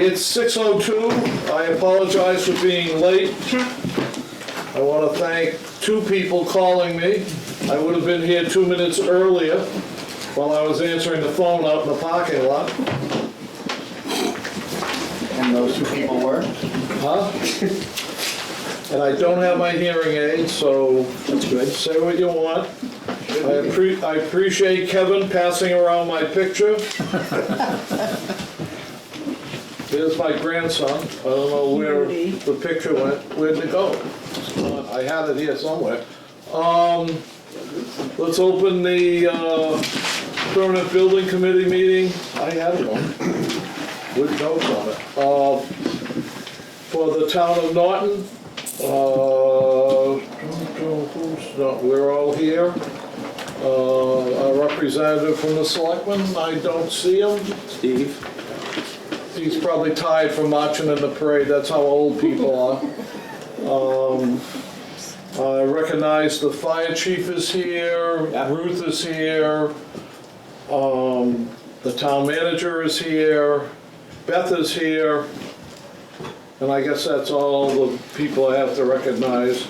It's 6:02. I apologize for being late. I want to thank two people calling me. I would have been here 2 minutes earlier while I was answering the phone out in the parking lot. And those two people were? Huh? And I don't have my hearing aid, so That's good. say what you want. I appreciate Kevin passing around my picture. There's my grandson. I don't know where the picture went. Where'd it go? I had it here somewhere. Let's open the permanent building committee meeting. I had one with notes on it. For the town of Norton. We're all here. A representative from the selectmen, I don't see him. Steve? He's probably tired from marching in the parade, that's how old people are. I recognize the fire chief is here, Ruth is here, the town manager is here, Beth is here, and I guess that's all the people I have to recognize.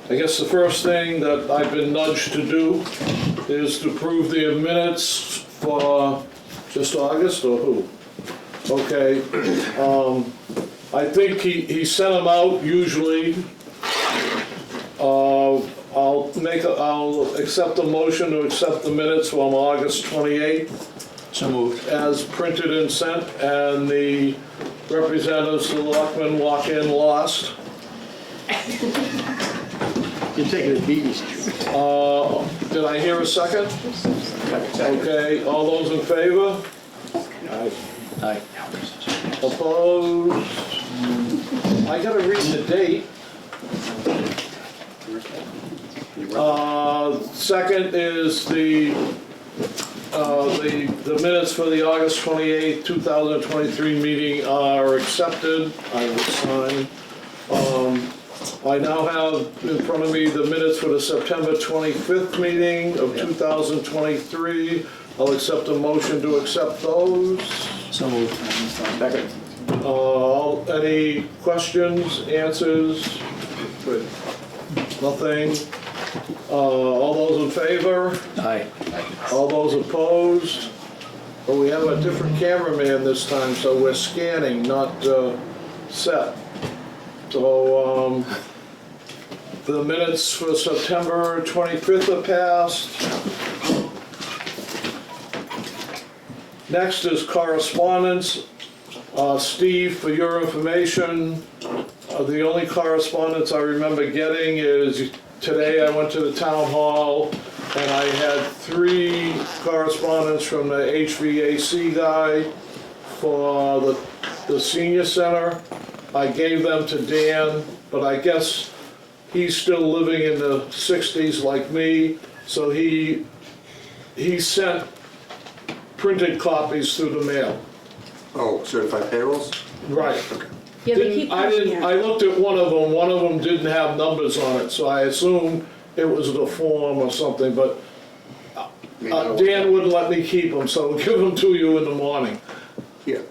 I guess the first thing that I've been nudged to do is to approve the minutes for just August, or who? Okay, I think he sent them out usually. I'll accept the motion to accept the minutes from August 28th So moved. as printed and sent, and the representatives, selectmen walk in lost. You're taking it easy. Did I hear a second? Okay, all those in favor? Aye. Opposed? I gotta read the date. Second is the minutes for the August 28th, 2023 meeting are accepted. I will sign. I now have in front of me the minutes for the September 25th meeting of 2023. I'll accept a motion to accept those. So moved. Second. Any questions, answers? Good. Nothing? All those in favor? Aye. All those opposed? Well, we have a different cameraman this time, so we're scanning, not set. So, the minutes for September 25th are passed. Next is correspondence. Steve, for your information, the only correspondence I remember getting is today I went to the town hall and I had 3 correspondence from the HVAC guy for the senior center. I gave them to Dan, but I guess he's still living in the 60s like me, so he sent printed copies through the mail. Oh, certified payrolls? Right. Yeah, they keep I pushing didn't, it. I looked at one of them didn't have numbers on it, so I assumed it was the form or something, but Dan wouldn't let me keep them, so I'll give them to you in the morning. Yeah.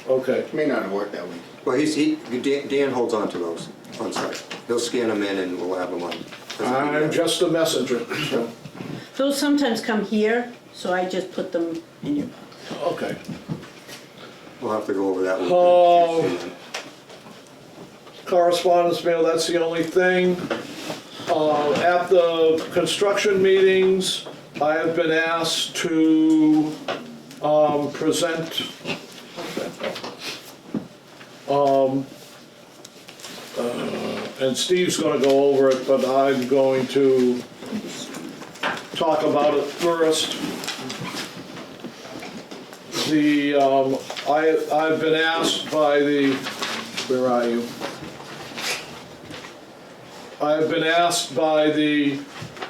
Okay. May not have worked that week. Well, Dan holds on to those on site. He'll scan them in and we'll have them on. I'm just a messenger. Those sometimes come here, so I just put them in your, Okay. We'll have to go over that Oh. one. Correspondence mail, that's the only thing. At the construction meetings, I have been asked to present and Steve's gonna go over it, but I'm going to talk about it first. I've been asked by the, where are you? I've been asked by the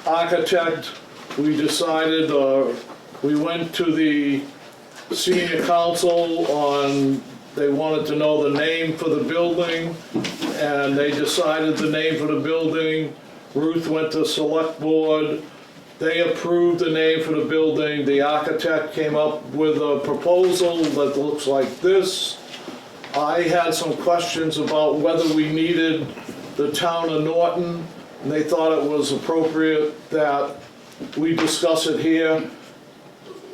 architect, we decided, we went to the senior council on, they wanted to know the name for the building, and they decided the name for the building. Ruth went to select board, They approved the name for the building. The architect came up with a proposal that looks like this. I had some questions about whether we needed the town of Norton, and they thought it was appropriate that we discuss it here.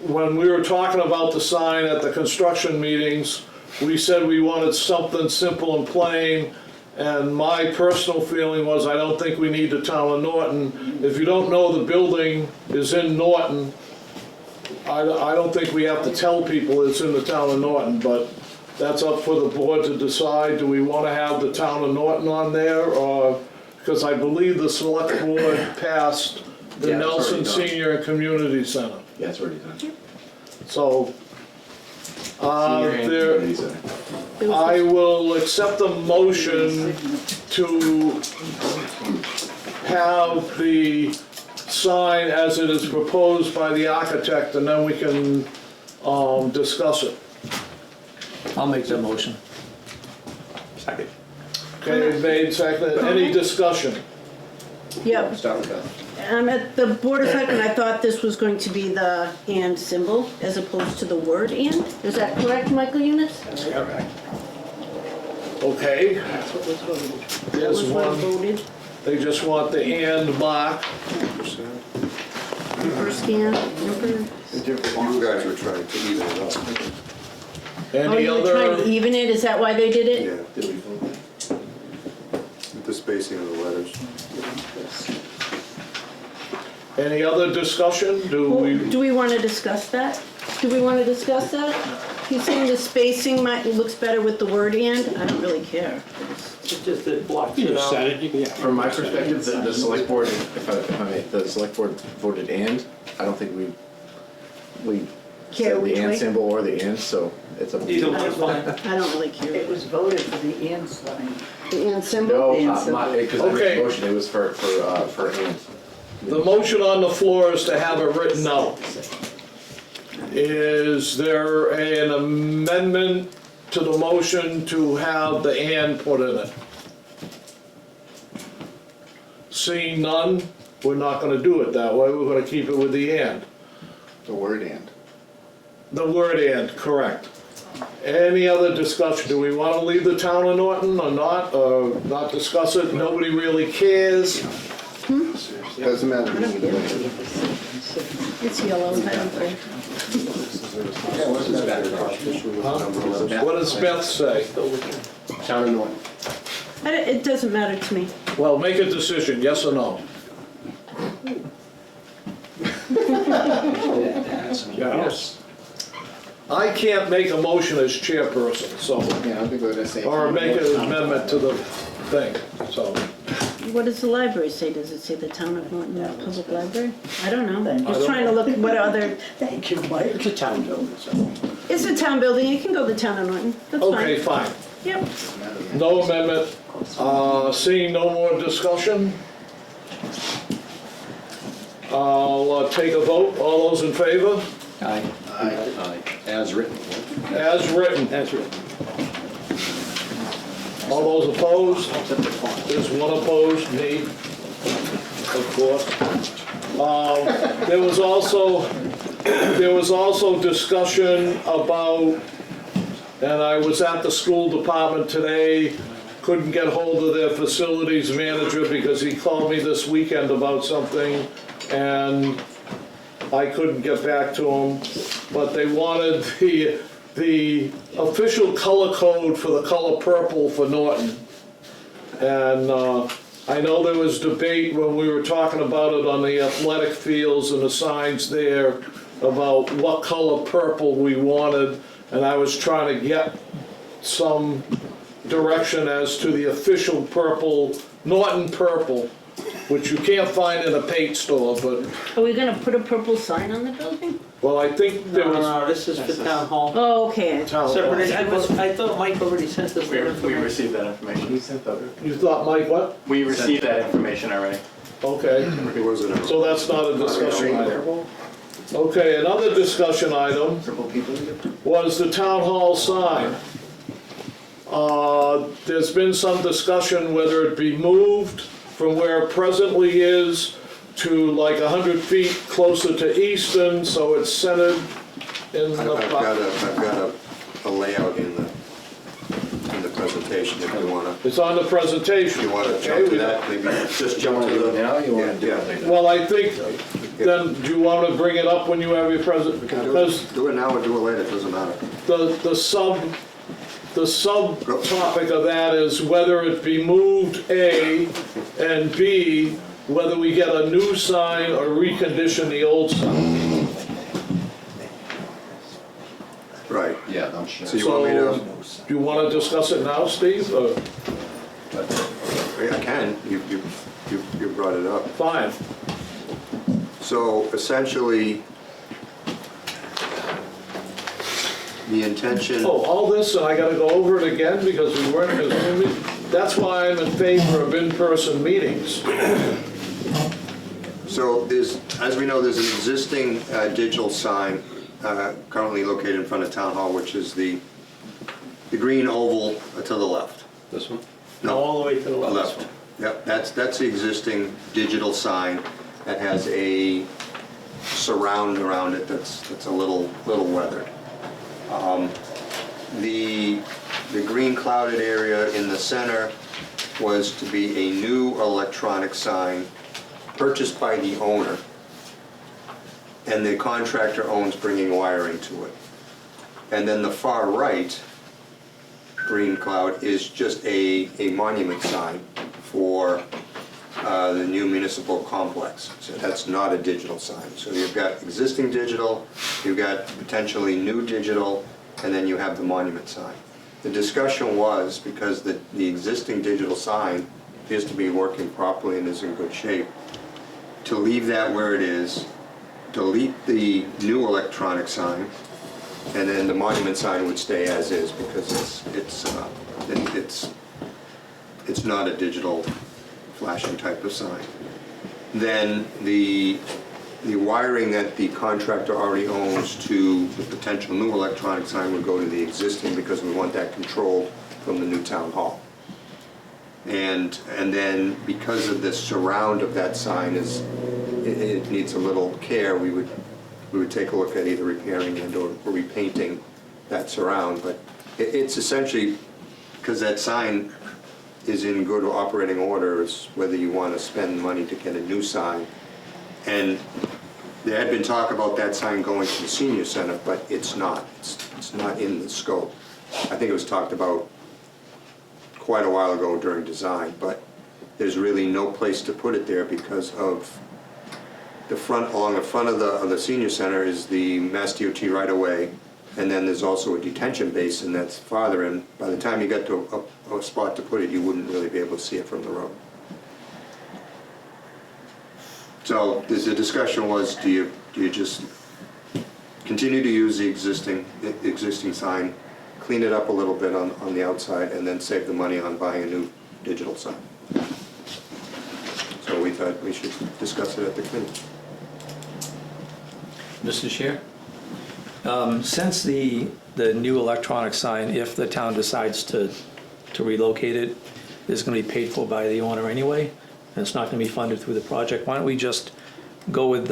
When we were talking about the sign at the construction meetings, we said we wanted something simple and plain, and my personal feeling was I don't think we need the town of Norton. If you don't know the building is in Norton, I don't think we have to tell people it's in the town of Norton, but that's up for the board to decide. Do we want to have the town of Norton on there, or, because I believe the select board passed the Yeah, it's Nelson already done. Senior and Community Center. Yeah, it's already done. So, Senior and there, community center. I will accept the motion to have the sign as it is proposed by the architect, and then we can discuss it. I'll make that motion. Second. Okay, made, seconded, any discussion? Yep. Start with that. At the Board of Selectmen, I thought this was going to be the and symbol as opposed to the word and. Is that correct, Michael Eunice? Okay, That there's was what I one, voted. they just want the and mark. First and, number. You guys were trying to even it up. Oh, Any you were trying to other, even it? Is that why they did it? Yeah, Did we vote that? with the spacing of the letters. any other discussion? Do Well, we, do we want to discuss that? Do we want to discuss that? He's saying the spacing looks better with the word and. I don't really care. It's just it blocks You it just out. said it, you can. From my perspective, the select board, if I may, the select board voted and, I don't think we Care said which the and way? symbol or the and, so it's up to Either you. one's fine. I don't really care. It was voted for the and sign. The and symbol? No, And not, symbol. because I made Okay. a motion, it was for and. the motion on the floor is to have it written out. Is there an amendment to the motion to have the and put in it? Seeing none, we're not gonna do it that way, we're gonna keep it with the and. The word and. The word and, correct. Any other discussion? Do we wanna leave the town of Norton or not discuss it? Nobody really cares. Doesn't matter. It's yellow, I don't care. What does Beth say? Town of Norton. It doesn't matter to me. Well, make a decision, yes or no? Yes. I can't make a motion as chairperson, so, Yeah, I don't think we're gonna say. or make an amendment to the thing, so. What does the library say? Does it say the Town of Norton Public Library? I don't know. Just trying to look at what other, Thank you, Mike. It's a town building, so. it's a town building, it can go the Town of Norton. That's Okay, fine. fine. Yep. No amendment. Seeing no more discussion, I'll take a vote. All those in favor? Aye. As written. As written. That's written. All those opposed? Except the font. There's one opposed, me, of course. There was also discussion about, and I was at the school department today, couldn't get hold of their facilities manager because he called me this weekend about something, and I couldn't get back to him, but they wanted the official color code for the color purple for Norton. And I know there was debate when we were talking about it on the athletic fields and the signs there about what color purple we wanted, and I was trying to get some direction as to the official purple, Norton purple, which you can't find in a paint store, but, Are we gonna put a purple sign on the building? well, I think there No, was. no, this is for town hall. Oh, okay. Separate, I thought Mike already sent us We that information. received that information. We sent that. You thought, Mike, what? We received that information already. Okay, It wasn't a. so that's not a discussion item. Okay, another discussion item Purple people. was the town hall sign. There's been some discussion whether it be moved from where it presently is to like 100 feet closer to Easton, so it's centered in I've the. got a layout in the presentation if you wanna. It's on the presentation. You wanna Okay, jump to we- that, maybe just jump wanna to do the. it now, or you wanna Yeah, do it yeah. later? Well, I think, then, do you want to bring it up when you have your present? Because Do it now or do it later, it doesn't matter. the subtopic of that is whether it be moved, A, and B, whether we get a new sign or recondition the old sign. Right. Yeah, I'm sure. So you want me So, to, do you want to discuss it now, Steve, or, I can, you brought it up. fine? So essentially, the intention. Oh, all this, and I gotta go over it again because we weren't, that's why I'm in favor of in-person meetings. So there's, as we know, there's an existing digital sign currently located in front of Town Hall, which is the green oval to the left. This one? No, all the way to the left. Left. Yep, that's the existing digital sign that has a surround around it that's a little weathered. The green clouded area in the center was to be a new electronic sign purchased by the owner, and the contractor owns bringing wiring to it. And then the far right green cloud is just a monument sign for the new municipal complex. So that's not a digital sign. So you've got existing digital, you've got potentially new digital, and then you have the monument sign. The discussion was, because the existing digital sign appears to be working properly and is in good shape, to leave that where it is, delete the new electronic sign, and then the monument sign would stay as is because it's not a digital flashing type of sign. Then the wiring that the contractor already owns to the potential new electronic sign would go to the existing because we want that controlled from the new town hall. And then because of the surround of that sign it needs a little care, we would take a look at either repairing and or repainting that surround. But it's essentially, because that sign is in good operating order, is whether you want to spend money to get a new sign. And there had been talk about that sign going to the senior center, but it's not. It's not in the scope. I think it was talked about quite a while ago during design, but there's really no place to put it there because of the front, along the front of the senior center is the Mass DOT right of way, and then there's also a detention basin that's farther in. By the time you get to a spot to put it, you wouldn't really be able to see it from the road. So the discussion was, do you just continue to use the existing sign, clean it up a little bit on the outside, and then save the money on buying a new digital sign? So we thought we should discuss it at the committee. Mr. Chair? Since the new electronic sign, if the town decides to relocate it, is going to be paid for by the owner anyway, and it's not going to be funded through the project, why don't we just go with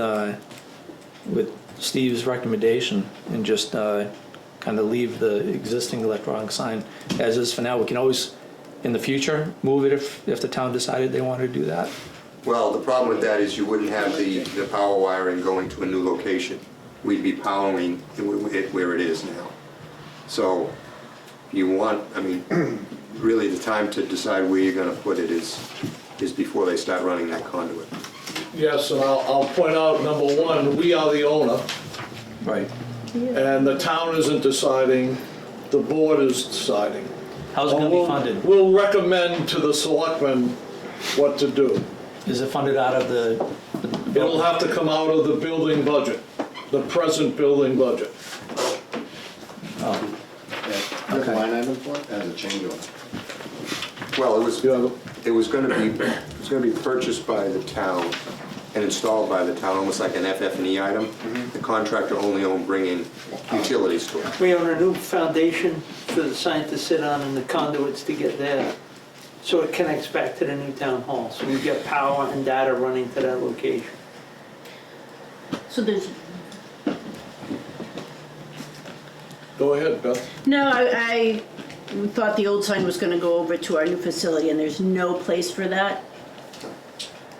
Steve's recommendation and just kind of leave the existing electronic sign as is for now? We can always, in the future, move it if the town decided they wanted to do that. Well, the problem with that is you wouldn't have the power wiring going to a new location. We'd be powering it where it is now. So you want, I mean, really the time to decide where you're gonna put it is before they start running that conduit. Yes, and I'll point out, number one, we are the owner, Right. and the town isn't deciding, the board is deciding. How's it going to be funded? We'll recommend to the selectmen what to do. Is it funded out of the? It'll have to come out of the building budget, the present building budget. Okay. Line item for it, as a change order. Well, Yeah. it was gonna be purchased by the town and installed by the town, almost like an FF&E item. The contractor only owned bringing utilities to it. We own a new foundation for the sign to sit on and the conduits to get there, so it connects back to the new town hall. So we get power and data running to that location. So there's, Go ahead, Beth. no, I thought the old sign was gonna go over to our new facility and there's no place for that.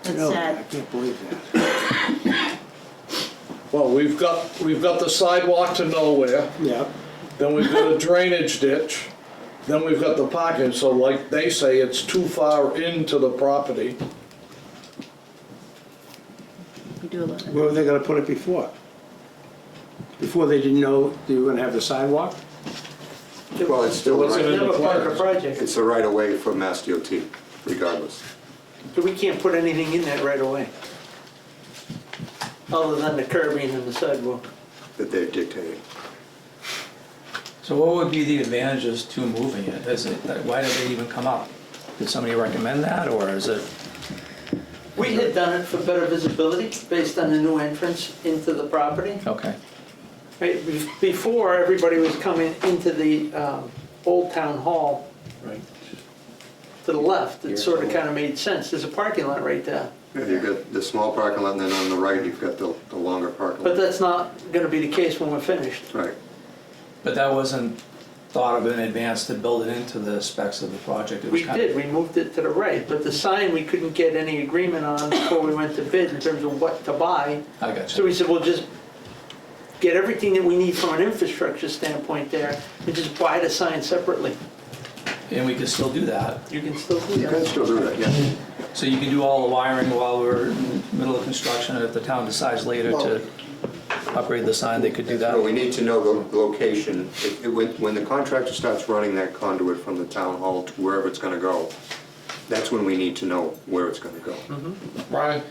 That's No, I sad. can't believe that. Well, we've got the sidewalk to nowhere, Yeah. then we've got a drainage ditch, then we've got the parking, so like they say, it's too far into the property. We do a lot of. Where were they gonna put it before? Before they didn't know they were gonna have the sidewalk? Well, it's still, It wasn't in the Never park a plans. project, it's a right of way for Mass DOT regardless. but we can't put anything in that right away. Other than the curbing and the sidewalk. That they're dictating. So what would be the advantages to moving it? Why did they even come up? Did somebody recommend that, or is it? We had done it for better visibility based on the new entrance into the property. Okay, Right, before, everybody was coming into the old town hall Right. to the left. It sort of kind of made sense. There's a parking lot right there. You've got the small parking lot, and then on the right, you've got the longer parking But lot. that's not gonna be the case when we're finished. Right. but that wasn't thought of in advance to build it into the specs of the project? It was We kind of- did, we moved it to the right, but the sign, we couldn't get any agreement on before we went to bid in terms of what to buy. I got So you. we said, we'll just get everything that we need from an infrastructure standpoint there and just buy the sign separately. And we could still do that. You can still do You can that. still do that, yeah. So you can do all the wiring while we're in the middle of construction, and if the town decides later to upgrade the sign, they could do But we that? need to know the location. When the contractor starts running that conduit from the town hall to wherever it's gonna go, that's when we need to know where it's gonna go. Brian?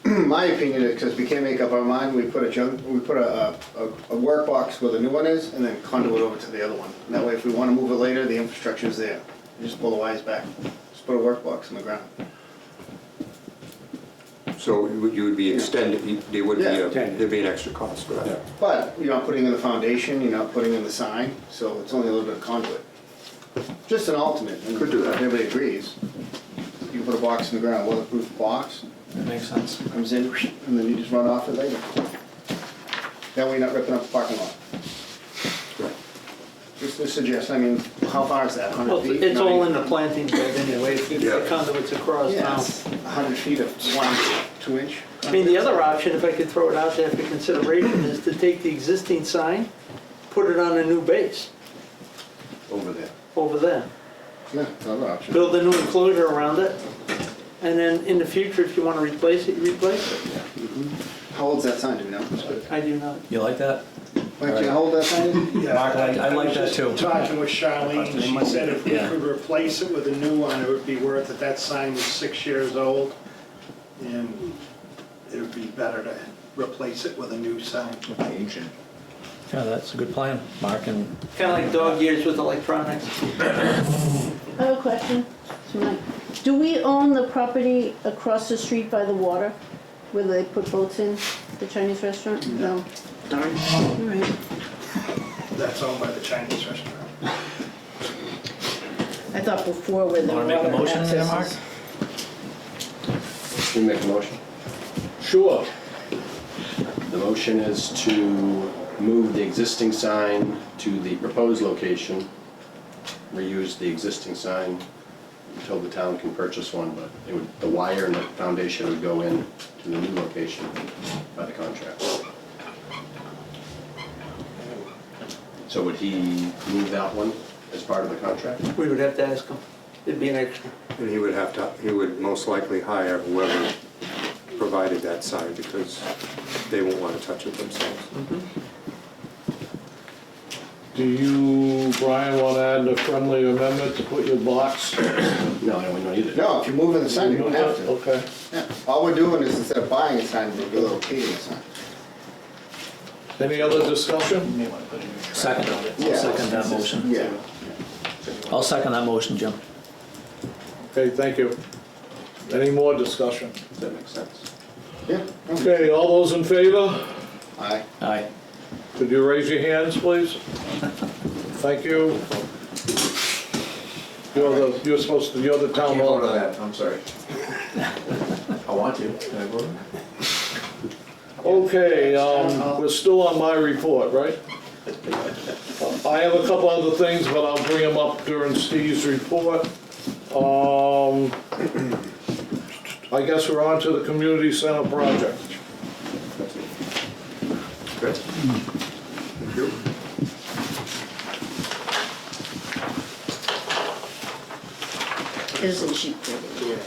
My opinion is, because we can't make up our mind, we put a work box where the new one is, and then conduit over to the other one. And that way, if we want to move it later, the infrastructure's there. You just pull the wires back. Just put a work box in the ground. So you would be extended, there would be, Yeah, there'd be an extra cost for that. But you're not putting in the foundation, you're not putting in the sign, so it's only a little bit of conduit. Just an alternate. and Could do that. if Everybody agrees. You can put a box in the ground, weatherproof box, That makes sense. comes in, and then you just run off it later. That way you're not ripping up the parking lot. Right. Just a suggestion, I mean, how far is that, 100 Well, feet? it's all 90? in the planting bed anyway, if Yeah. the conduit's across Yeah, now. it's 100 feet of 1, 2 inch. I mean, the other option, if I could throw it out there for consideration, is to take the existing sign, put it on a new base Over there. over there. Yeah, another option. Build a new enclosure around it, and then in the future, if you want to replace it, you replace it. How old's that sign, do you know? I do not. You like that? Mike, can you hold that sign? Mark, I like that too. Talking with Charlene, she said if we Yeah. could replace it with a new one, it would be worth it. That sign was 6 years old, and it would be better to replace it with a new sign. Ancient. Yeah, that's a good plan, Mark, and Kind of like dog years with electronics. I have a question. So Mike, do we own the property across the street by the water where they put boats in, the Chinese restaurant? No. Darn. All right. That's owned by the Chinese restaurant. I thought before where the want water to make a motion there, Mark? access Can you make a motion? Sure. The motion is to move the existing sign to the proposed location, reuse the existing sign until the town can purchase one, but it would, the wire and the foundation would go in to the new location by the contract. So would he move that one as part of the contract? We would have to ask them. It'd be an extra. And he would most likely hire whoever provided that sign because they won't want to touch it themselves. Do you, Brian, want to add a friendly amendment to put your box? No, I don't need it. No, if you're moving the sign, you don't have to. Okay. Yeah. All we're doing is instead of buying a sign, we're relocating the sign. Any other discussion? second, I'll Yeah. second that motion. Yeah. I'll second that motion, Jim. Okay, thank you. Any more discussion? That makes sense. Yeah. Okay, all those in favor? Aye. Aye. Could you raise your hands, please? Thank you. You're supposed to, you're the town hall guy. I'm sorry. I want to. Can I vote? Okay, we're still on my report, right? I have a couple other things, but I'll bring them up during Steve's report. I guess we're on to the community center project. Good. Thank you. Isn't she pretty?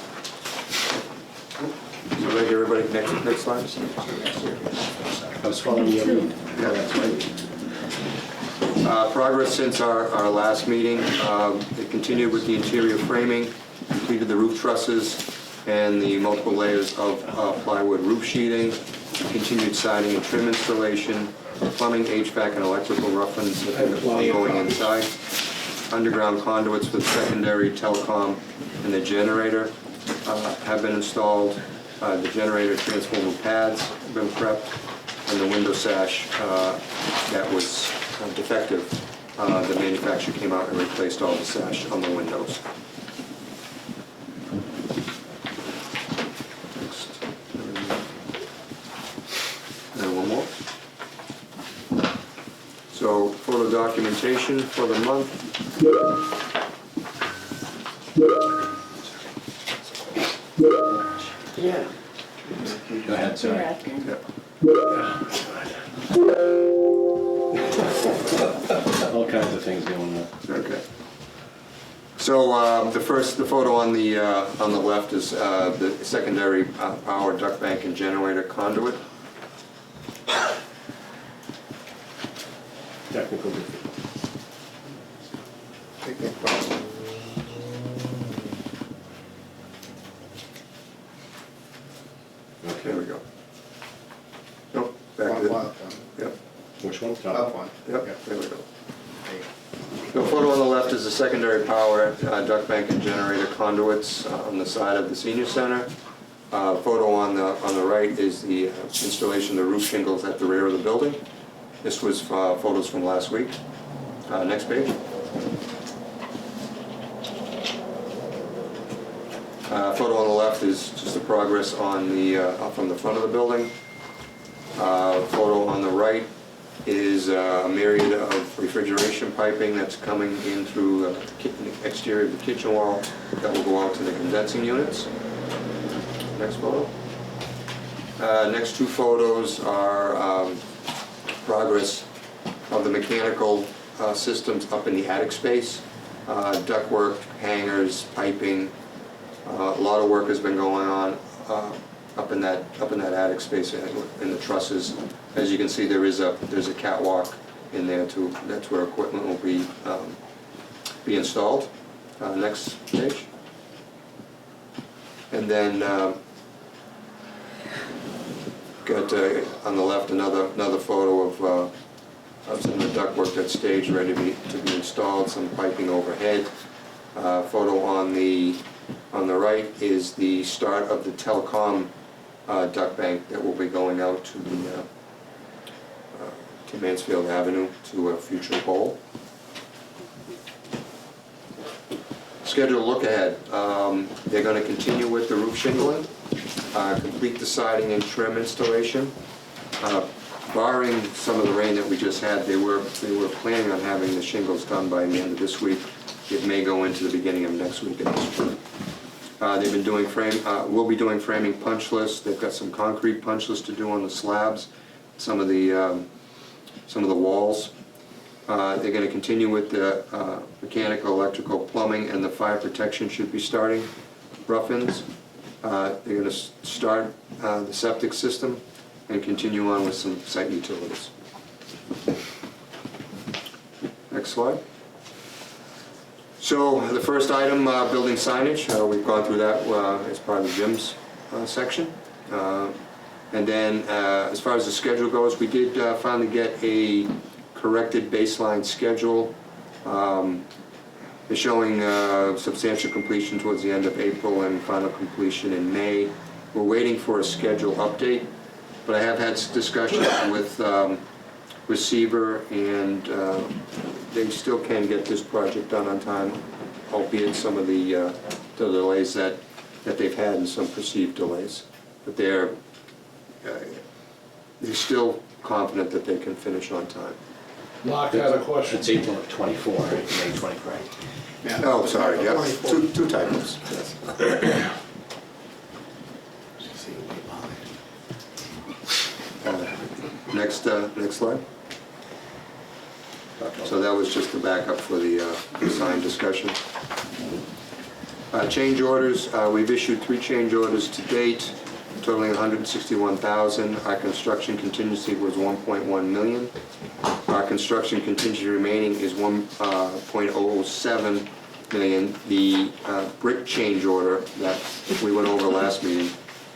So thank you, everybody. Next slide. I was following you. Yeah, that's right. Progress since our last meeting. It continued with the interior framing, completed the roof trusses and the multiple layers of plywood roof sheeting, continued siding and trim installation, plumbing, HVAC, and electrical rough-ins going inside, underground conduits for the secondary telecom and the generator have been installed. The generator transformer pads have been prepped, and the window sash that was defective, the manufacturer came out and replaced all the sash on the windows. Next. And one more. So photo documentation for the month. Yeah. Go ahead, sorry. All kinds of things going on. Okay. So the photo on the left is the secondary power duct bank and generator conduit. Technical difficulty. There we go. Nope, back to the, yep, Which one? Up one. yep, there we go. The photo on the left is the secondary power duct bank and generator conduits on the side of the senior center. Photo on the right is the installation of the roof shingles at the rear of the building. This was photos from last week. Next page. Photo on the left is just the progress on the up from the front of the building. Photo on the right is a myriad of refrigeration piping that's coming in through the exterior of the kitchen wall that will go out to the condensing units. Next photo. Next two photos are progress of the mechanical systems up in the attic space. Ductwork, hangers, piping. A lot of work has been going on up in that attic space in the trusses. As you can see, there's a catwalk in there too. That's where equipment will be installed. Next page. And then got on the left another photo of some of the ductwork that's staged, ready to be installed. Some piping overhead. Photo on the right is the start of the telecom duct bank that will be going out to Mansfield Avenue to a future pole. Schedule look ahead. They're going to continue with the roof shingling, complete the siding and trim installation. Barring some of the rain that we just had, they were planning on having the shingles done by the end of this week. It may go into the beginning of next week at this point. They've been doing we'll be doing framing punch lists. They've got some concrete punch lists to do on the slabs, some of the walls. They're going to continue with the mechanical, electrical, plumbing, and the fire protection should be starting rough-ins. They're going to start the septic system and continue on with some site utilities. Next slide. So the first item, building signage, we've gone through that as part of the Jim's section. And then as far as the schedule goes, we did finally get a corrected baseline schedule. They're showing substantial completion towards the end of April and final completion in May. We're waiting for a schedule update, but I have had discussion with Receiver, and they still can get this project done on time, albeit some of the delays that they've had and some perceived delays. But they're they're still confident that they can finish on time. Mark had a question. It's April 24, right? May 24. Oh, sorry, yeah, two typos. Yes. Next slide. So that was just the backup for the sign discussion. Change orders, we've issued 3 change orders to date, totaling $161,000. Our construction contingency was $1.1 million. Our construction contingency remaining is $1.007 million. The brick change order that we went over last meeting,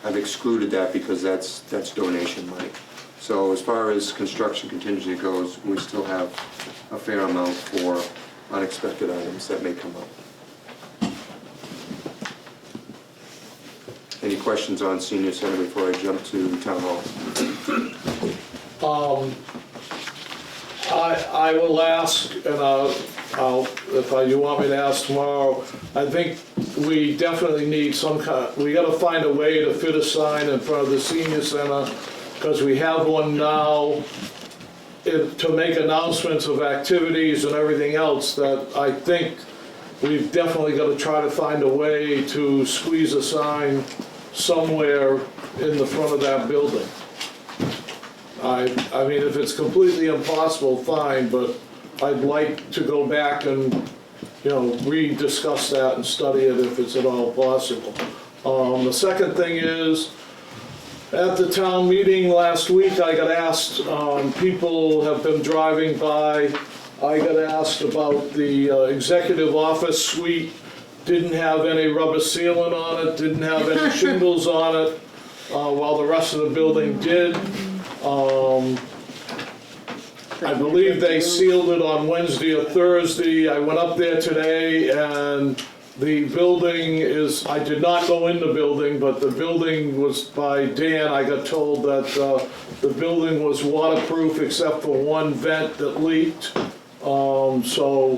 I've excluded that because that's donation money. So as far as construction contingency goes, we still have a fair amount for unexpected items that may come up. Any questions on senior center before I jump to town hall? I will ask, and you want me to ask tomorrow, I think we definitely need we gotta find a way to fit a sign in front of the senior center, because we have one now to make announcements of activities and everything else that I think we've definitely got to try to find a way to squeeze a sign somewhere in the front of that building. I mean, if it's completely impossible, fine, but I'd like to go back and, re-discuss that and study it if it's at all possible. The second thing is, at the town meeting last week, I got asked, people have been driving by, I got asked about the executive office suite, didn't have any rubber sealant on it, didn't have any shingles on it, while the rest of the building did. I believe they sealed it on Wednesday or Thursday. I went up there today and the building is, I did not go in the building, but the building was by Dan. I got told that the building was waterproof except for one vent that leaked. So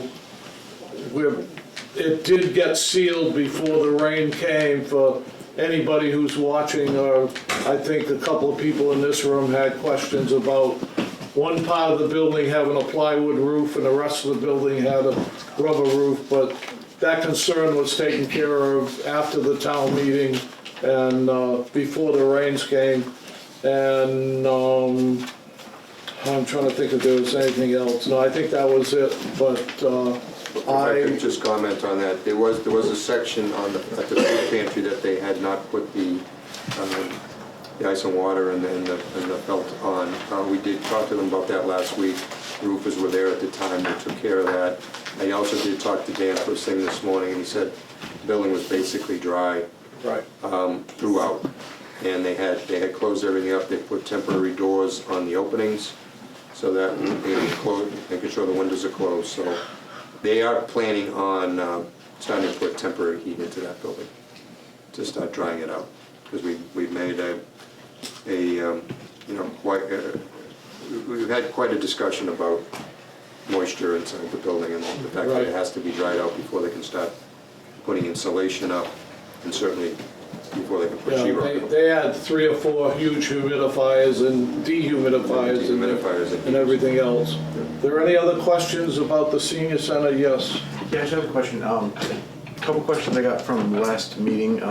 it did get sealed before the rain came for anybody who's watching, or I think a couple of people in this room had questions about one part of the building having a plywood roof and the rest of the building had a rubber roof, but that concern was taken care of after the town meeting and before the rains came. And I'm trying to think if there was anything else. No, I think that was it, but If I could just comment on that, there was a section at the food pantry that they had not put the ice and water and the felt on. We did talk to them about that last week. Roofers were there at the time, they took care of that. I also did talk to Dan first thing this morning, and he said the building was basically dry throughout. And they had closed everything up. They put temporary doors on the openings so that making sure the windows are closed. So they are planning on starting to put temporary heat into that building to start drying it out, because we've made we've had quite a discussion about moisture inside the building and the fact that it has to be dried out before they can start putting insulation up, and certainly before they can put sheetrock up. They had 3 or 4 huge humidifiers and dehumidifiers and everything else. Are there any other questions about the senior center? Yes. Yeah, I just have a question. A couple questions I got from last meeting.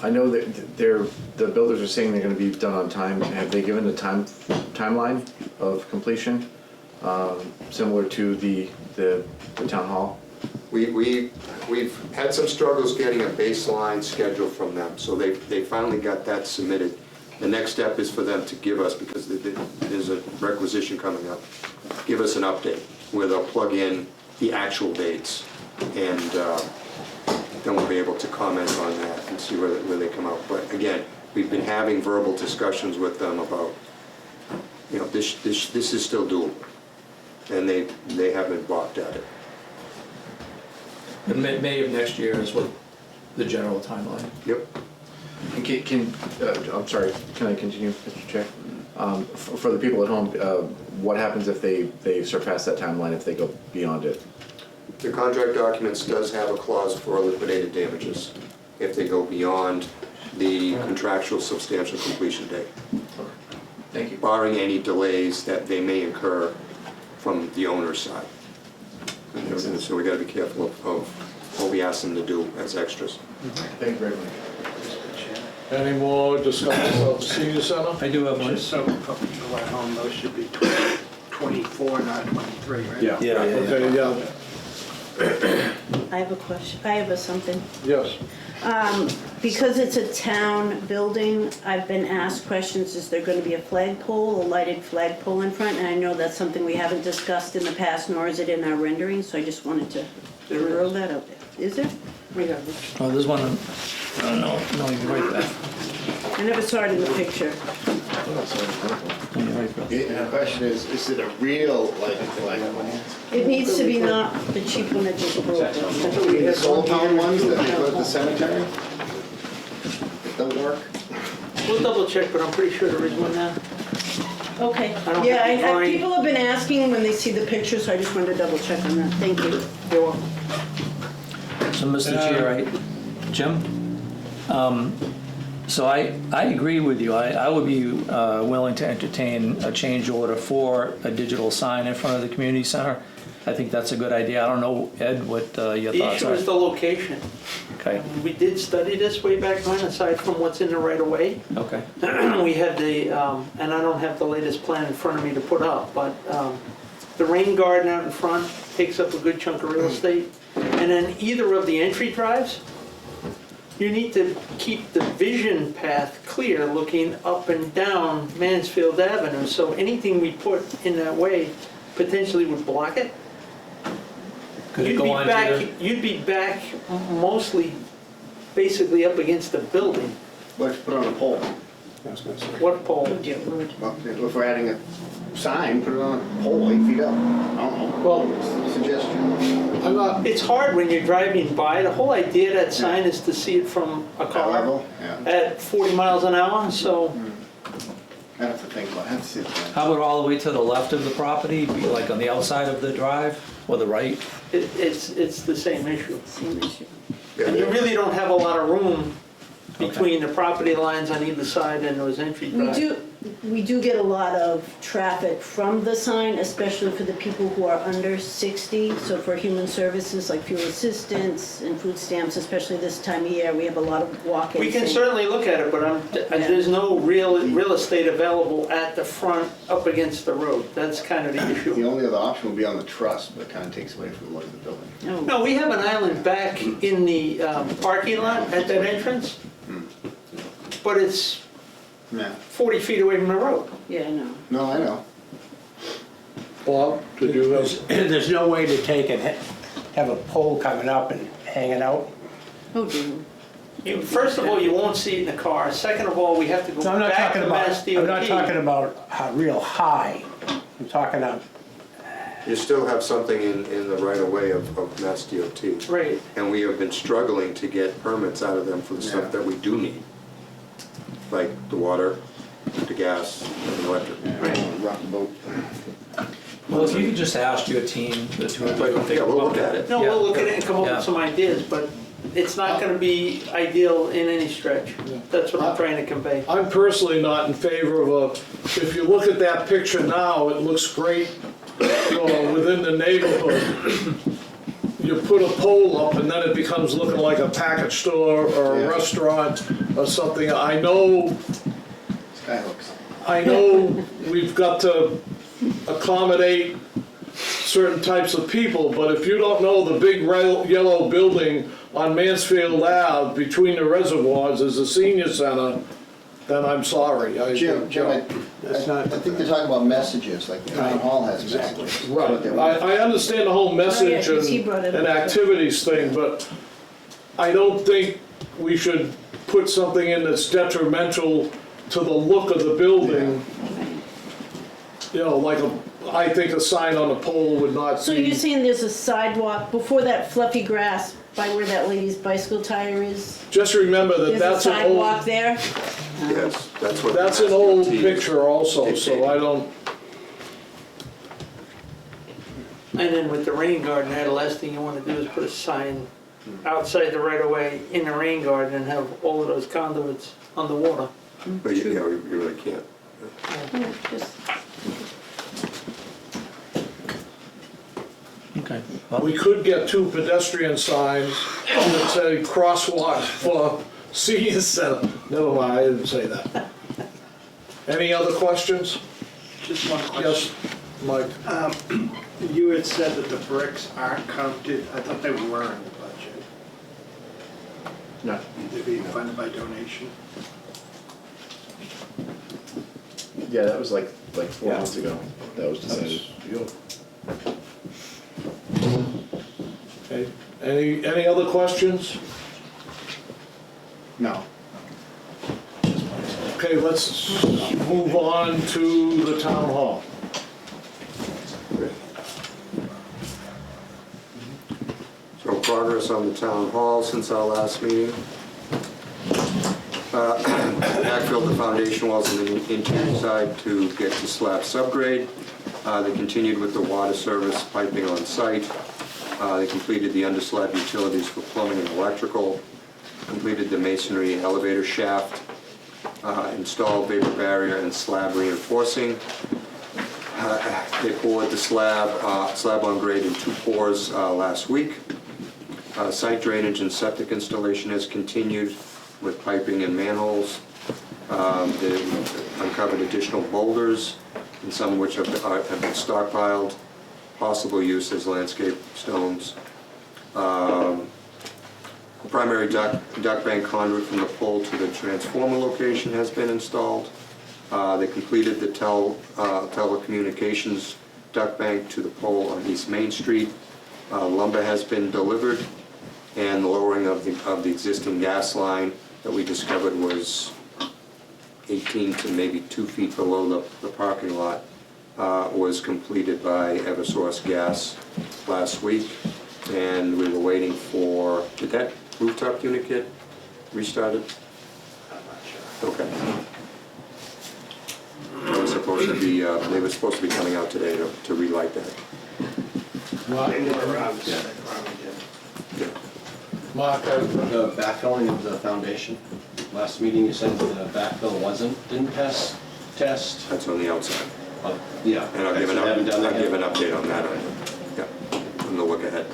I know that the builders are saying they're going to be done on time. Have they given a timeline of completion, similar to the town hall? We've had some struggles getting a baseline schedule from them, so they finally got that submitted. The next step is for them to give us, because there's a requisition coming up, give us an update where they'll plug in the actual dates, and then we'll be able to comment on that and see where they come out. But again, we've been having verbal discussions with them about, this is still doable, and they haven't balked at it. And May of next year is what the general timeline. Yep. And I'm sorry, can I continue, Mr. Chair? For the people at home, what happens if they surpass that timeline, if they go beyond it? The contract documents does have a clause for liquidated damages if they go beyond the contractual substantial completion date. Thank you. barring any delays that they may incur from the owner's side. And so we gotta be careful of what we ask them to do as extras. Thank you very much. Any more discussion of the senior center? I do have one. Just so people at home, those should be 24, not 23, right? Yeah. Yeah, yeah, yeah. Okay, yeah, I have a question, I have a something. yes. Because it's a town building, I've been asked questions, is there gonna be a flagpole, a lighted flagpole in front? And I know that's something we haven't discussed in the past, nor is it in our rendering, so I just wanted to throw that out there. Is there? We have it. Oh, there's one, I don't know, no, you're right there. I never saw it in the picture. No, you're right, bro. The question is it a real lighted flagpole? It needs to be not the cheap one that just broke. The solar powered ones that they go to the cemetery? It don't work? We'll double check, but I'm pretty sure there is one now. Okay, I don't yeah, have the drawing. people have been asking when they see the picture, so I just wanted to double check on that, thank you. You're welcome. So, Mr. Chair, Jim? So I agree with you. I would be willing to entertain a change order for a digital sign in front of the community center. I think that's a good idea. I don't know, Ed, what your The thoughts issue are. is the location. Okay, We did study this way back when, aside from what's in the right of way. okay. We had the, and I don't have the latest plan in front of me to put up, but the rain garden out in front takes up a good chunk of real estate. And then either of the entry drives, you need to keep the vision path clear looking up and down Mansfield Avenue. So anything we put in that way potentially would block it. Could it go on to You'd be back mostly, basically up against the building. Why don't you put it on a pole? What pole? Oh, dear Lord. Well, if we're adding a sign, put it on a pole 8 feet up. I don't know. Well, Suggestion. I'm not, It's hard when you're driving by. The whole idea of that sign is to see it from a That car level? Yeah. at 40 miles an hour, so I have to think about it. I have to see the plan. How about all the way to the left of the property, be like on the outside of the drive, or the right? it's the same issue. Same issue. And you really don't have a lot of room between the property lines on either side and those entry drives. We do get a lot of traffic from the sign, especially for the people who are under 60. So for human services like fuel assistance and food stamps, especially this time of year, we have a lot of walk-ins. We can certainly look at it, but there's no real estate available at the front up against the road. That's kind of the The issue. only other option would be on the truss, but it kind of takes away from the look of the building. Oh, No, we have an island back in the parking lot at that entrance, but it's Yeah. 40 feet away from the road. yeah, no. No, I know. Bob, did you have? There's no way to take and have a pole coming up and hang it out? Oh, dear. First of all, you won't see it in the car. Second of all, we have to go No, I'm not back talking to Mass about, I'm not DOT. talking about real high. I'm talking about, You still have something in the right of way of Mass DOT. Right. And we have been struggling to get permits out of them for the Yeah. stuff that we do need. Like the water, the gas, and the electric. Rock the boat. Well, if you could just ask your team, the two of you. Yeah, we'll look at it. No, we'll look at it and come up Yeah. with some ideas, but it's not gonna be ideal in any stretch. That's what I'm trying to convey. I'm personally not in favor of a, if you look at that picture now, it looks great, you know, within the neighborhood. You put a pole up and then it becomes looking like a package store or a Yeah. restaurant or something. I know Skyhooks. we've got to accommodate certain types of people, but if you don't know the big yellow building on Mansfield Ave between the reservoirs is a senior center, then I'm sorry. Jim, I think they're talking about messages, like the town hall has messages. Right, I understand the whole message 'cause he brought it and up. activities thing, but I don't think we should put something in that's detrimental to the look of the building. You know, like I think a sign on a pole would not So be. you're saying there's a sidewalk before that fluffy grass by where that lady's bicycle tire is? Just remember that There's a that's an sidewalk old, there? Yes, that's what. that's an Mass old DOT is. picture also, so I don't, And then with the rain garden, the last thing you wanna do is put a sign outside the right of way in the rain garden and have all of those conduits on the water. But you really can't. Yeah, just- Okay. Well, We could get 2 pedestrian signs that say crosswalk for senior center. Never mind, I didn't say that. Any other questions? Just one Yes, question. Mike? You had said that the bricks aren't counted, I thought they were in the budget. No. They're being funded by donation. Yeah, that was like 4 months ago. That was decided. Okay. Any other questions? No. Okay, let's move on to the town hall. So progress on the town hall since our last meeting. Backfilled the foundation walls on the interior side to get to slab subgrade. They continued with the water service piping on site. They completed the underslab utilities for plumbing and electrical. Completed the masonry elevator shaft. Installed vapor barrier and slab reinforcing. They poured the slab on grade in 2 pours last week. Site drainage and septic installation has continued with piping and manholes. They uncovered additional boulders, and some of which have been stockpiled, possible use as landscape stones. Primary duct bank conduit from the pole to the transformer location has been installed. They completed the telecommunications duct bank to the pole on East Main Street. Lumber has been delivered, and the lowering of the existing gas line that we discovered was 18 to maybe 2 feet below the parking lot was completed by Eversource Gas last week, and we were waiting for, did that rooftop unit get restarted? I'm not sure. Okay. They were supposed to be coming out today to relight that. Mark, They were around, Yeah. they probably did. Yeah. Mark, The backfilling of the foundation, last meeting you said the backfill didn't pass test. That's on the outside. Yeah. And I'll give an So they haven't done that yet? update on that. Yeah, on the look ahead.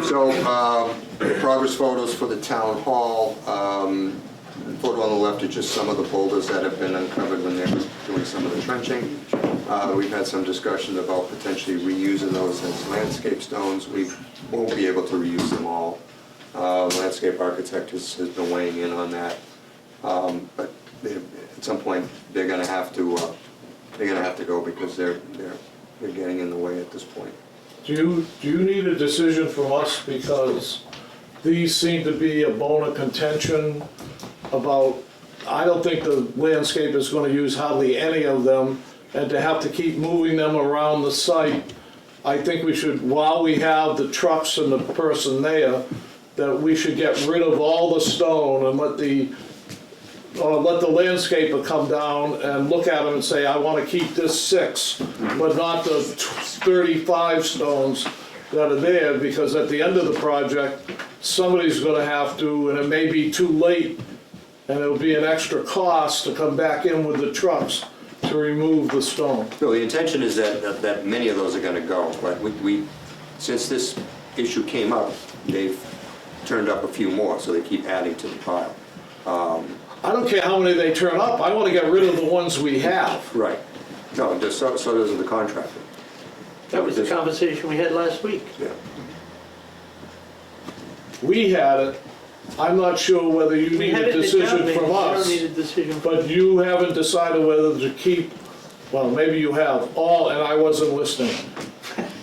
So, progress photos for the town hall. The photo on the left is just some of the boulders that have been uncovered when they were doing some of the trenching. We've had some discussion about potentially reusing those as landscape stones. We won't be able to reuse them all. Landscape architect has been weighing in on that. But at some point, they're gonna have to go because they're getting in the way at this point. do you need a decision from us, because these seem to be a bone of contention about, I don't think the landscape is gonna use hardly any of them, and to have to keep moving them around the site, I think we should, while we have the trucks and the person there, that we should get rid of all the stone and let the landscaper come down and look at them and say, I want to keep this 6, but not the 35 stones that are there, because at the end of the project, somebody's gonna have to, and it may be too late, and it'll be an extra cost to come back in with the trucks to remove the stone. No, the intention is that many of those are gonna go, but since this issue came up, they've turned up a few more, so they keep adding to the pile. I don't care how many they turn up, I want to get rid of the ones we have. Right. No, so does the contractor. That was the conversation we had last week. Yeah. We had it, I'm not sure whether you We need had a it in the job decision meeting, from you us. don't need a decision. But you haven't decided whether to keep, well, maybe you have, all, and I wasn't listening,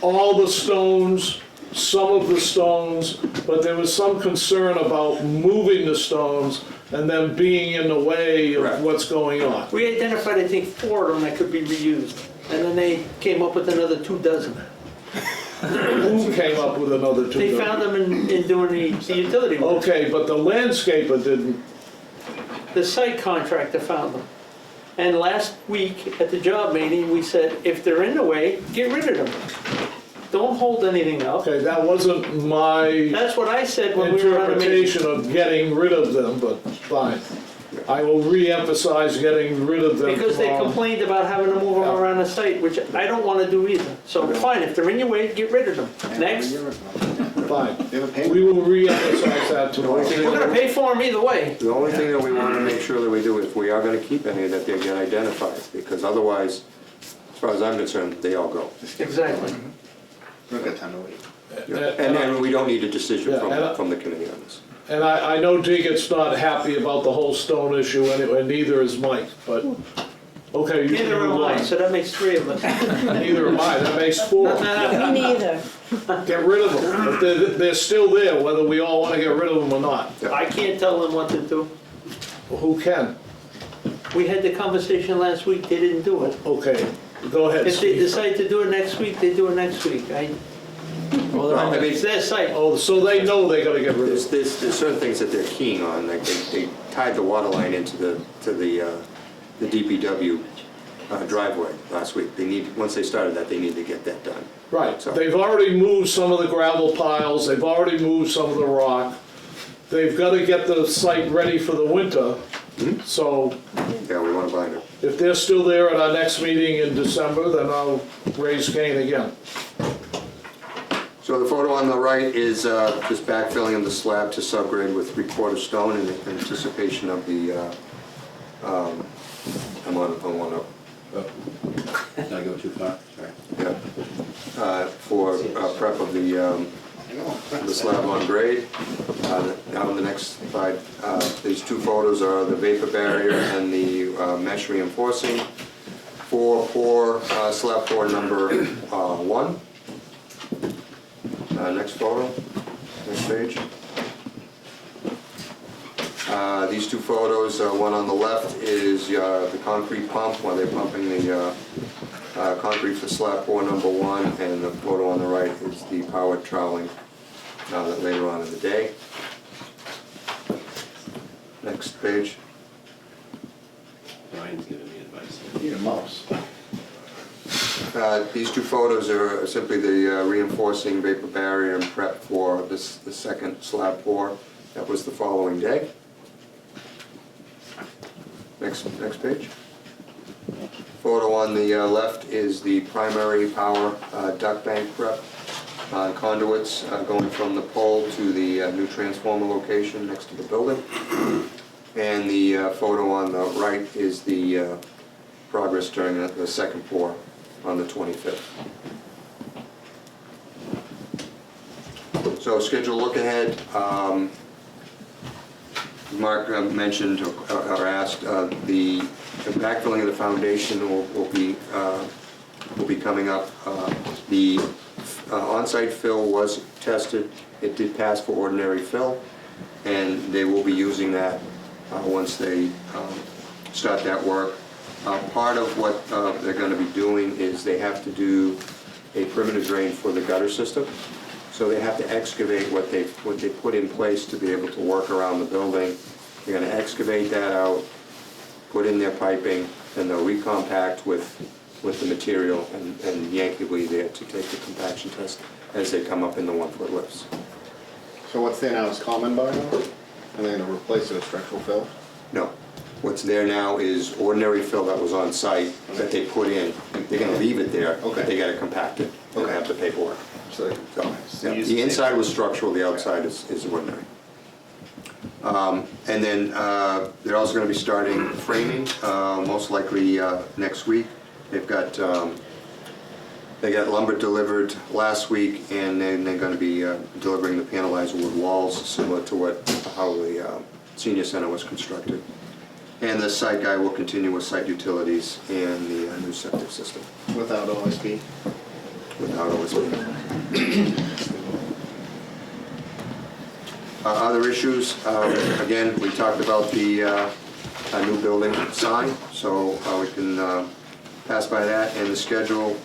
all the stones, some of the stones, but there was some concern about moving the stones and them being in the way Correct. of what's going on. We identified, I think, 4 of them that could be reused, and then they came up with another 24. Who came up with another 2? They found them in doing the utility work. Okay, but the landscaper didn't, The site contractor found them. And last week at the job meeting, we said, if they're in the way, get rid of them. don't hold anything up. Okay, that wasn't my That's what I said when we were on the meeting. interpretation of getting rid of them, but fine. I will re-emphasize getting rid of them Because they tomorrow. complained about having to move them Yeah. around the site, which I don't wanna do either. So fine, if they're in your way, get rid of them. Next, Fine. They have a payment. We will re-emphasize that tomorrow. we're gonna pay for them either way. The only thing that we want to make sure that we do, if we are going to keep any, that they get identified, because otherwise, as far as I'm concerned, they all go. Exactly. We don't got time to wait. And we don't need a decision Yeah, and I- from the committee on this. And I know Diggett's not happy about the whole stone issue anyway, neither is Mike, but, okay, you can Neither move am I, on. so that makes 3 of us. Neither am I, that makes 4. Me neither. Get rid of them. But they're still there, whether we all want to get rid of them or not. I can't tell them what to do. Who can? We had the conversation last week, they didn't do it. Okay, go ahead, If they Steve. decide to do it next week, they do it next week. Well, they're on I the- mean, It's their site. Oh, so they know they gotta get rid there's, of them. there's certain things that they're keen on, like they tied the water line into the DPW driveway last week. They need, once they started that, they need to get that done. Right, So- they've already moved some of the gravel piles, they've already moved some of the rock. They've gotta get the site ready for the winter, so Yeah, we want to bind it. if they're still there at our next meeting in December, then I'll raise Cain again. So the photo on the right is just backfilling of the slab to subgrade with 3/4 stone in anticipation of the, I'm on one up. Did I go too far? Sorry. Yeah. For prep of the slab on grade. Now on the next slide, these two photos are the vapor barrier and the mesh reinforcing for slab pour number 1. Next photo, next page. These two photos, one on the left is the concrete pump, while they're pumping the concrete for slab pour number 1, and the photo on the right is the powered troweling later on in the day. Next page. Ryan's giving me advice. Need a mouse. These two photos are simply the reinforcing vapor barrier and prep for the second slab pour. That was the following day. Next page. Photo on the left is the primary power duct bank prep on conduits going from the pole to the new transformer location next to the building. And the photo on the right is the progress during the second pour on the 25th. So schedule look ahead. Mark mentioned or asked, the backfilling of the foundation will be coming up. The on-site fill was tested. It did pass for ordinary fill, and they will be using that once they start that work. Part of what they're going to be doing is they have to do a perimeter drain for the gutter system. So they have to excavate what they put in place to be able to work around the building. They're going to excavate that out, put in their piping, and they'll recompact with the material and yank the way there to take the compaction test as they come up in the 1-foot lifts. So what's there now is common bar now? And they're gonna replace it with structural fill? No. What's there now is ordinary fill that was on site that they put in. They're going to leave it there, but Okay. they got to compact it. They Okay. have the paperwork. So they- So, yeah, the inside was structural, the outside is ordinary. And then they're also going to be starting framing, most likely next week. They got lumber delivered last week, and then they're going to be delivering the panelized wood walls, similar to how the senior center was constructed. And the site guy will continue with site utilities and the new septic system Without OSB? without OSB. Other issues, again, we talked about the new building sign, so we can pass by that. And the schedule,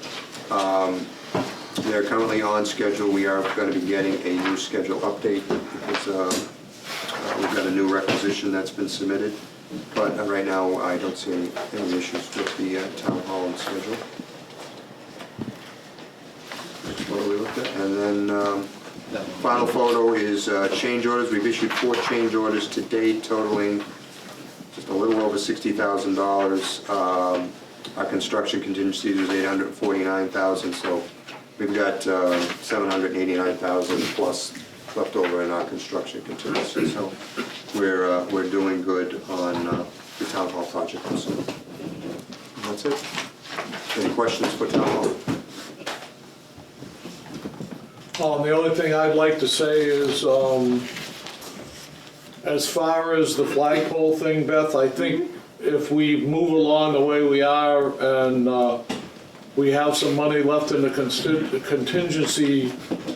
they're currently on schedule. We are going to be getting a new schedule update because we've got a new requisition that's been submitted. But right now, I don't see any issues with the town hall and schedule. photo we looked at. And then final photo is change orders. We've issued 4 change orders to date totaling just a little over $60,000. Our construction contingency is $849,000, so we've got $789,000 plus left over in our construction contingency. So we're doing good on the town hall project also. And that's it. Any questions for town hall? The only thing I'd like to say is, as far as the flagpole thing, Beth, I think if we move along the way we are and we have some money left in the contingency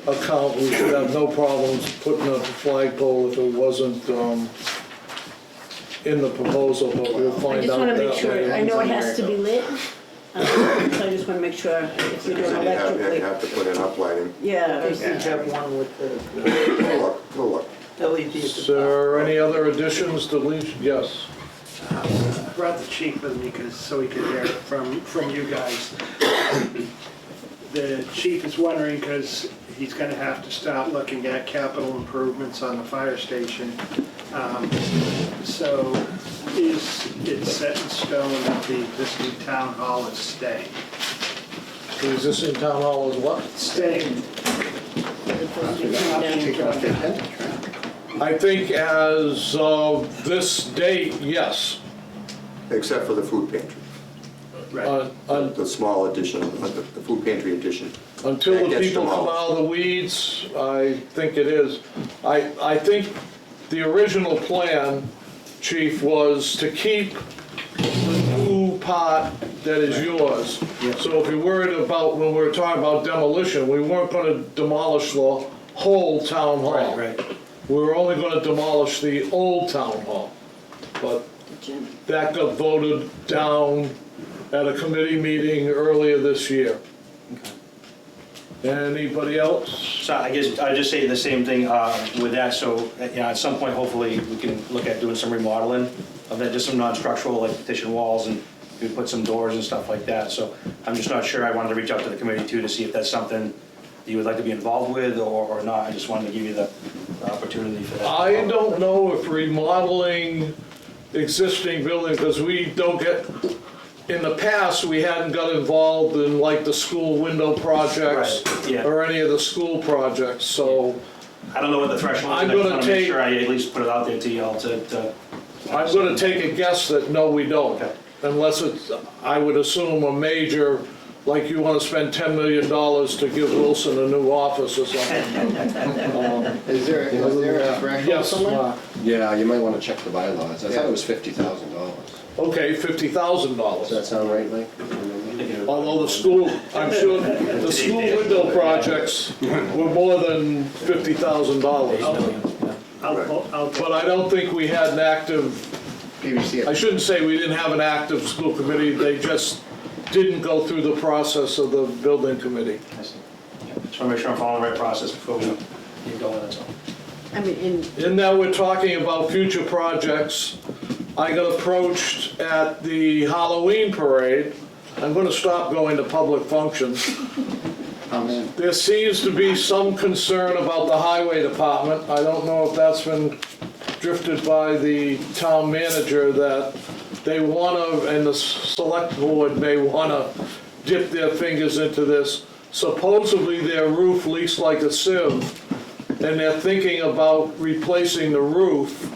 account, we should have no problems putting up a flagpole if it wasn't in the proposal, but we'll I find just out wanna that make sure, later. I know it has to be lit, so I just wanna make sure if we're doing You electrically. have to put in uplighting. Yeah, They did have one with the We'll look. LED at the Is top. there any other additions, deletions? Yes. I brought the chief with me so he could hear it from you guys. The chief is wondering, because he's gonna have to start looking at capital improvements on the fire station. So is it set in stone that the existing town hall is staying? The existing town hall is what? Staying. I think as of this date, yes. Except for the food pantry, the small addition, the food pantry addition. Until That the gets people come demolished. out of the weeds, I think it is. I think the original plan, chief, was to keep the new part that is yours. So if you're worried about, when we were talking about demolition, we weren't gonna demolish the whole town hall. Right. We were only gonna demolish the old town hall. But that got voted down at a committee meeting earlier this year. Anybody else? So I guess I'd just say the same thing with that, so, at some point, hopefully, we can look at doing some remodeling of that, just some non-structural, like partition walls, and we put some doors and stuff like that, so I'm just not sure, I wanted to reach out to the committee too, to see if that's something you would like to be involved with, or not, I just wanted to give you the opportunity for that. I don't know if remodeling existing buildings, because we don't get, in the past, we hadn't got involved in like the school window projects Right, yeah. or any of the school projects, so I don't know what the threshold is, I I'm just gonna want to make take- sure I at least put it out there to y'all to I'm gonna take a guess that no, we don't. Okay. Unless it's, I would assume a major, like you wanna spend $10 million to give Wilson a new office or something. Is there a threshold Yes, somewhere? Mark. Yeah, you might want to check the bylaws. I thought it was $50,000. Okay, Does that $50,000. sound right, Mike? Although the school, I'm sure, the school window projects were more than $50,000. But I don't think we had an active, PVC. I shouldn't say we didn't have an active school committee, they just didn't go through the process of the building committee. just want to make sure I'm following the right process before we get going, that's all. I mean, In that we're talking about future projects, I got approached at the Halloween parade. I'm gonna stop going to public functions. There seems to be some concern about the highway department. I don't know if that's been drifted by the town manager, that they wanna, and the select board may wanna dip their fingers into this. Supposedly their roof leaks like a sieve, and they're thinking about replacing the roof.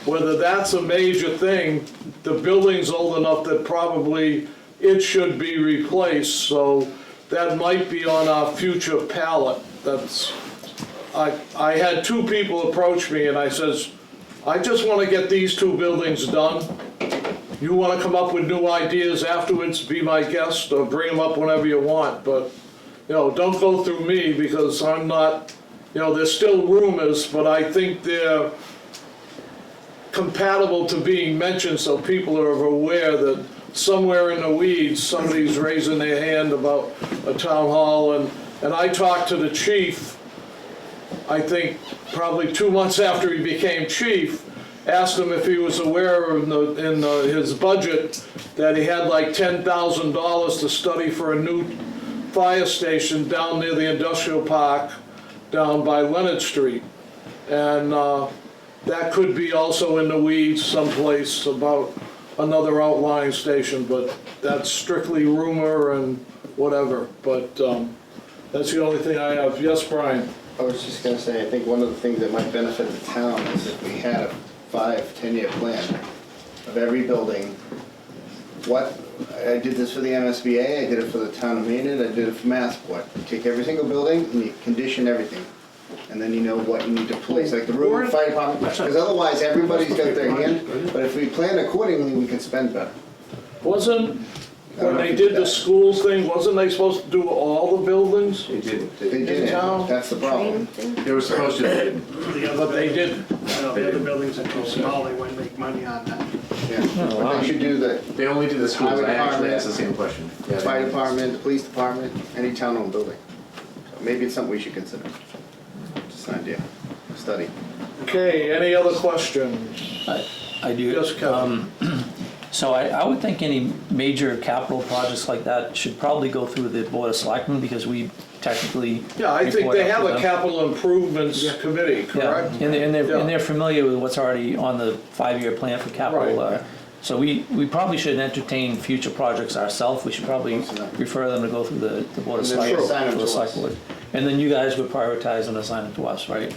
Whether that's a major thing, the building's old enough that probably it should be replaced, so that might be on our future palette. That's, I had 2 people approach me and I says, I just wanna get these 2 buildings done. You wanna come up with new ideas afterwards, be my guest, or bring them up whenever you want, but, don't go through me, because I'm not, there's still rumors, but I think they're compatible to being mentioned, so people are aware that somewhere in the weeds, somebody's raising their hand about a town hall, and I talked to the chief, I think probably 2 months after he became chief, asked him if he was aware in his budget that he had like $10,000 to study for a new fire station down near the industrial park, down by Leonard Street. And that could be also in the weeds someplace about another outlying station, but that's strictly rumor and whatever. But that's the only thing I have. Yes, Brian? I was just gonna say, I think one of the things that might benefit the town is if we had a 5-10-year plan of every building. I did this for the MSBA, I did it for the town of Maynard, I did it for Massport. You take every single building and you condition everything. And then you know what you need to place, like the road and fire department, because otherwise everybody's got their hand. But if we plan accordingly, we can spend better. When they did the school thing, wasn't they supposed to do all the buildings? They didn't. They In did, town? that's the problem. They were supposed to, they didn't. But they didn't. The other buildings are too small, they wouldn't make money on that. Yeah, but they should do the They only did the schools. Highway I actually department, asked the same question. Yeah, fire they- department, the police department, any town-owned building. So maybe it's something we should consider. Just an idea, study. Okay, any other questions? I do. Yes, Kevin. So I would think any major capital projects like that should probably go through the Board of Selectmen, because we technically. Yeah, I think report they up have to a them. capital improvements committee, Yeah, correct? and Yeah. they're familiar with what's already on the 5-year plan for capital. Right. So we probably should entertain future projects ourselves. We should probably refer them to go through the Board of And then Selectmen. assign them to the to Select us. Board. And then you guys would prioritize and assign it to us, right?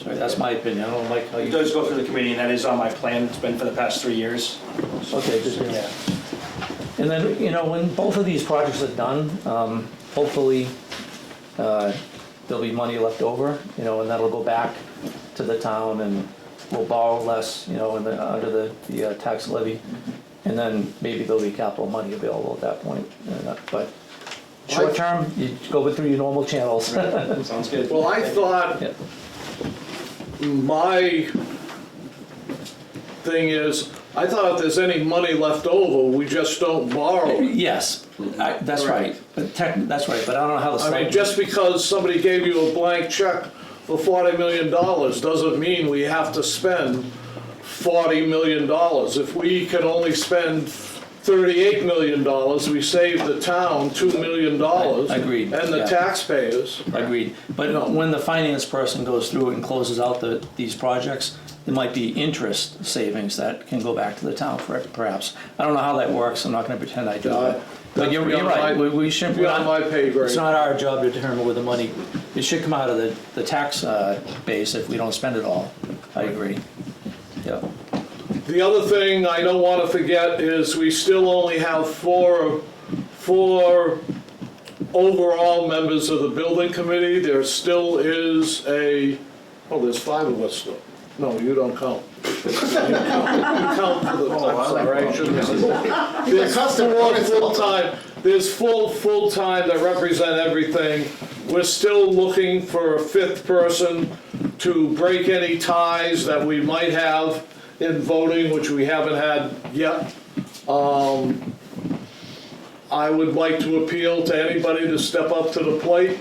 Sorry, that's my opinion. I don't like how It you. does go through the committee, and that is on my plan. It's been for the past 3 years. Okay, good. Yeah. And then, when both of these projects are done, hopefully, there'll be money left over, and that'll go back to the town, and we'll borrow less, under the tax levy. And then maybe there'll be capital money available at that point. But short term, you go through your normal channels. Sounds good. Well, I thought, Yeah. my thing is, I thought if there's any money left over, we just don't borrow. Yes, that's right. But that's right, but I don't know how the. I mean, just because somebody gave you a blank check for $40 million doesn't mean we have to spend $40 million. If we can only spend $38 million, we save the town $2 million. Agreed, And the yeah. taxpayers. Agreed. But when the finance person goes through it and closes out these projects, there might be interest savings that can go back to the town perhaps. I don't know how that works, I'm not gonna pretend I do. But you're beyond right, my- we should. beyond my pay grade. It's not our job to determine where the money, it should come out of the tax base if we don't spend it all. I agree. Yeah. The other thing I don't want to forget is we still only have four overall members of the building committee. There still is there's 5 of us still. No, you don't count. You count for the, I'm sorry, I shouldn't have. There's full-time that represent everything. We're still looking for a 5th person to break any ties that we might have in voting, which we haven't had yet. I would like to appeal to anybody to step up to the plate.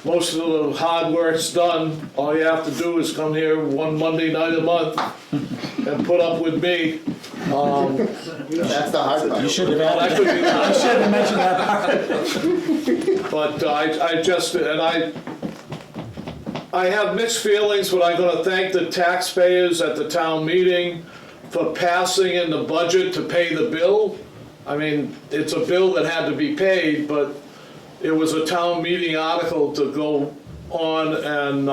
Most of the hard work's done. All you have to do is come here one Monday night a month and put up with me. That's the hard part. You should have That added, could be I should have mentioned that part. But I have mixed feelings, but I'm gonna thank the taxpayers at the town meeting for passing in the budget to pay the bill. I mean, it's a bill that had to be paid, but it was a town meeting article to go on, and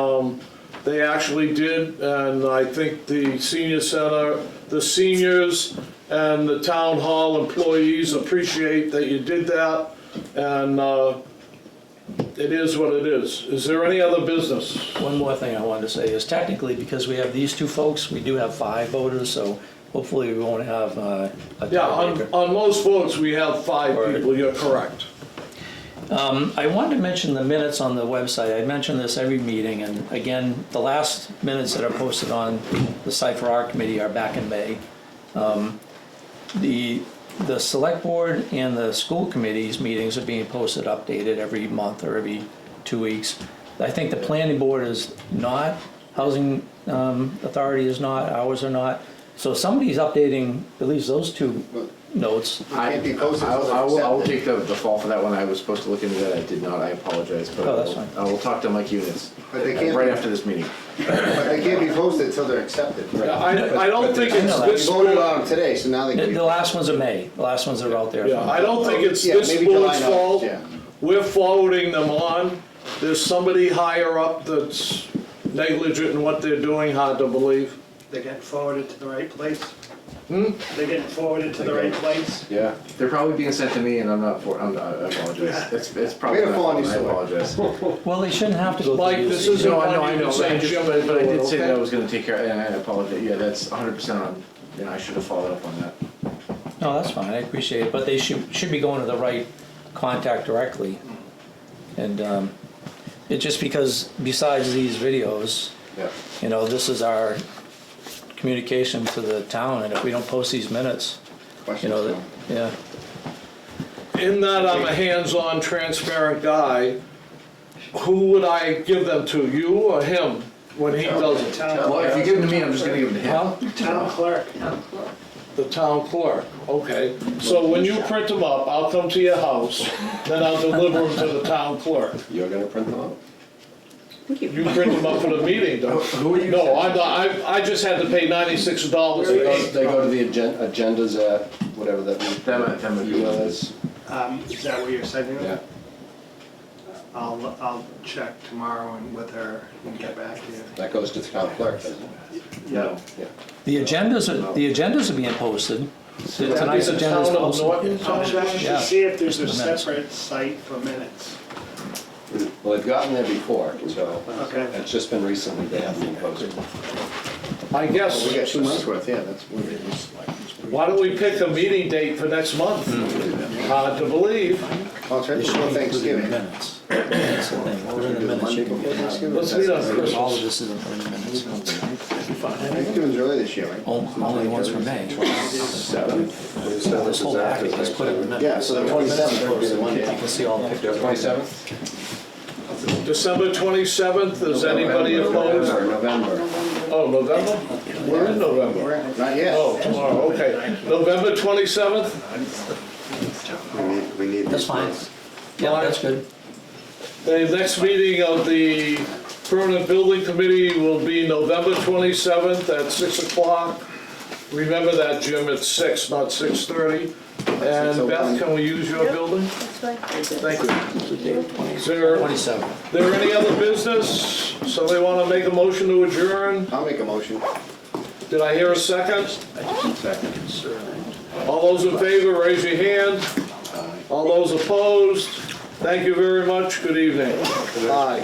they actually did. And I think the senior center, the seniors and the town hall employees appreciate that you did that. And it is what it is. Is there any other business? One more thing I wanted to say is technically, because we have these 2 folks, we do have 5 voters, so hopefully we won't have a Yeah, tiebreaker. on most votes, we have 5 Right. people, you're correct. I wanted to mention the minutes on the website. I mention this every meeting, and again, the last minutes that are posted on the site for our committee are back in May. The select board and the school committee's meetings are being posted, updated every month or every 2 weeks. I think the planning board is not, housing authority is not, ours are not. So somebody's updating at least those 2 notes. Can't be posted I until I will, I will accepted. take the fall for that one. I was supposed to look into that. I did not. I apologize. But Oh, that's fine. I will talk to Mike Eunice But they can't right be- after this meeting. But they can't be posted until they're accepted. Yeah, I don't think it's know that. We this voted board, on them today, so now they The can be. the last ones are May, the last ones are out there. yeah, I don't think it's Yeah, this maybe July board's 9th, fault. yeah. We're forwarding them on. There's somebody higher up that's negligent in what they're doing, hard to believe. They're getting forwarded to the right place? They're getting forwarded to the right place? Yeah. They're probably being sent to me, and I'm not. I apologize. It's probably We had a my fall on fault. you I somewhere. apologize. Well, they shouldn't have to go through. Mike, you. this isn't No, I know, one I you know. can say Jim But I and did do it, say that I okay? was going to take care, and I apologize. Yeah, that's 100% on. You know, I should have followed up on that. No, that's fine, I appreciate it, but they should be going to the right contact directly. And it's just because besides these videos, Yeah. you know, this is our communication to the town, and if we don't post these minutes, you Questions? know, yeah. In that I'm a hands-on, transparent guy, who would I give them to, you or him, when he does it? Well, if you give them to me, I'm just going to give them to him. Well, Town clerk. The town clerk, okay. So when you print them up, I'll come to your house, then I'll deliver them to the town clerk. You're gonna print them out? You print them up for the meeting, though. Who are you? No, I'm not, I just had to pay $96 They a go, day. they go to the agendas at whatever that That might be email what it is. Is that what you're sending Yeah. them? I'll check tomorrow and with her and get back to you. That goes to the town clerk, doesn't it? Yeah. Yeah. the agendas are being posted. Tonight's The agenda is town of posted. Norton, I'll check Yeah. to see if there's a Just the minutes. separate site for minutes. Well, they've gotten there before, so Okay. it's just been recently they haven't been posted. I guess, We got 2 months worth, yeah, that's what it is. why don't we pick a meeting date for next month? Hard to believe. Well, it's right before Thanksgiving. Minutes. That's the thing, we're in the minutes. Monday You can before get Thanksgiving. Let's meet on all of Christmas. this is in the minutes. Thanksgiving's early this year, right? Only ones for May. This whole package is put in the minutes. Yeah, so the 27th would be the You Monday. can see all the pictures. 27th? December 27th, is anybody opposed? November. Oh, November? We're in November. Not yet. Oh, tomorrow, okay. November 27th? We need That's these fine. months. Yeah, that's good. The next meeting of the Permanent Building Committee will be November 27th at 6 o'clock. Remember that, Jim, it's 6, not 6:30. And Beth, can we use your building? That's fine. Thank you. Is there 27. any other business? Somebody want to make a motion to adjourn? I'll make a motion. Did I hear a second? All those in favor, raise your hand. All those opposed? Thank you very much. Good evening. Aye.